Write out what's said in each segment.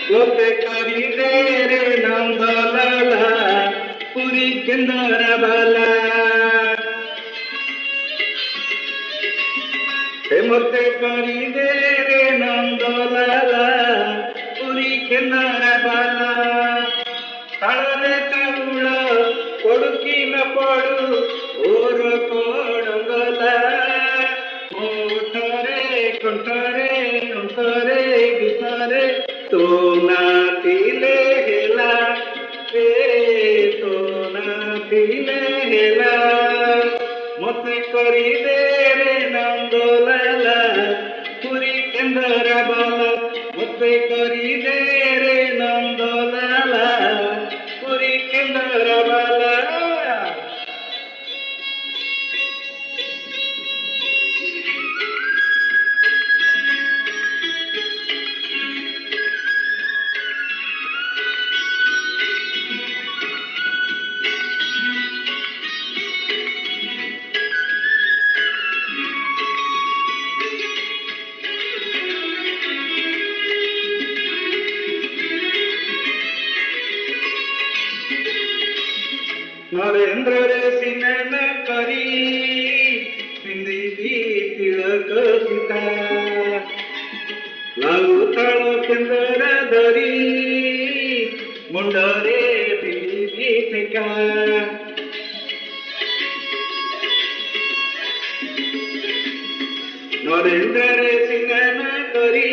लोके करी दे रे नंदलाला पुरी केंदर बाला मते करी दे रे नंदलाला पुरी केंदर बाला ताळे चाउळ पडू की न पडू ओर कोडंगला मोठरे कंठरे अंतरे भितरे तो नातिले हेला रे तो नातिले हेला मते करी दे रे नंदलाला पुरी केंदर बाला मते करी दे रे नंदलाला पुरी केंदर बाला नरेंद्र रे सिनेमा करी पिंदी तिलक सीता लालू ताल केंदर धरी मुंडरे पिंदी ठेका नरेंद्र रे सिनेमा करी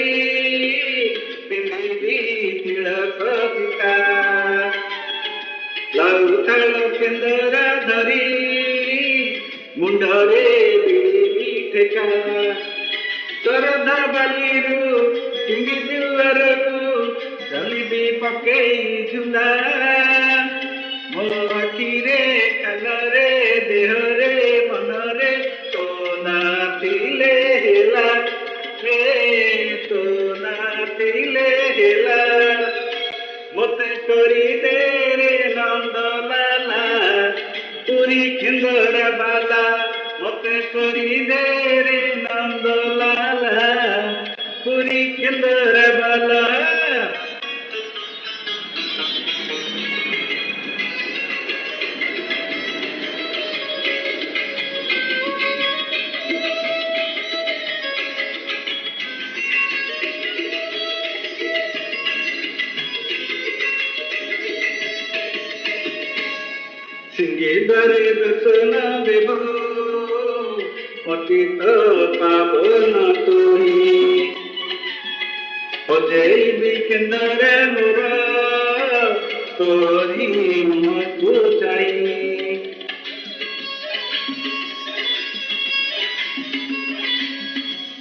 पिंदी तिलक सीता लालू ताल केंदर धरी मुंडरे बिड़ी ठेका सरधा बालीरू टिंगी दिलरकू चलिबी पकेई झुला मो आखिरे कानरे देहरे मनरे तो नातिले हेला रे तो नातिले हेला मते करी दे रे नंदलाला पुरी केंदर बाला मते करी दे रे नंदलाला पुरी केंदर बाला सिंगेदरे दर्शन देव पतित पावन तोही अजय केंदर मोर तोरी मुझको चाहिए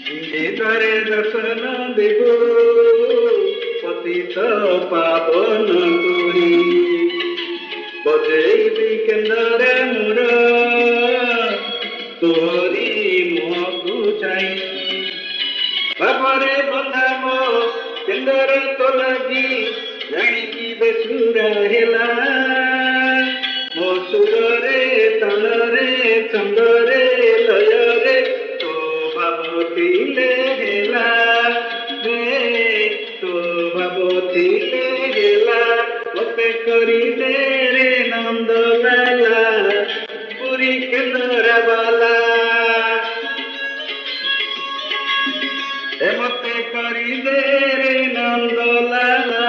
सिंगेदरे दर्शन देव पतित पावन तोही बजेबी केंदर मोर तोरी मुहकू चाई बाबरे बंधा मो केंदर तो लगी जानिकी बेसुरा हेला मो सुरे तलरे चंदरे लयरे तो भाबतीले हेला रे तो भाबतीले हेला मते करी दे रे नंदलाला पुरी केंदर बाला मते करी दे रे नंदलाला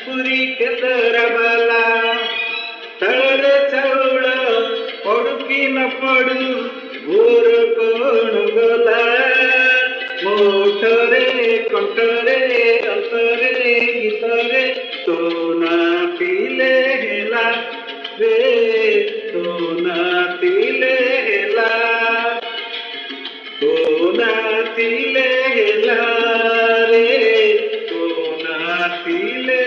पुरी केंदर बाला ताळे चाउळ पडू की न पडू गोर कोण गला मोठरे कंठरे अंतरे गीतरे तो नातिले हेला रे तो नातिले हेला तो नातिले हेला रे तो नातिले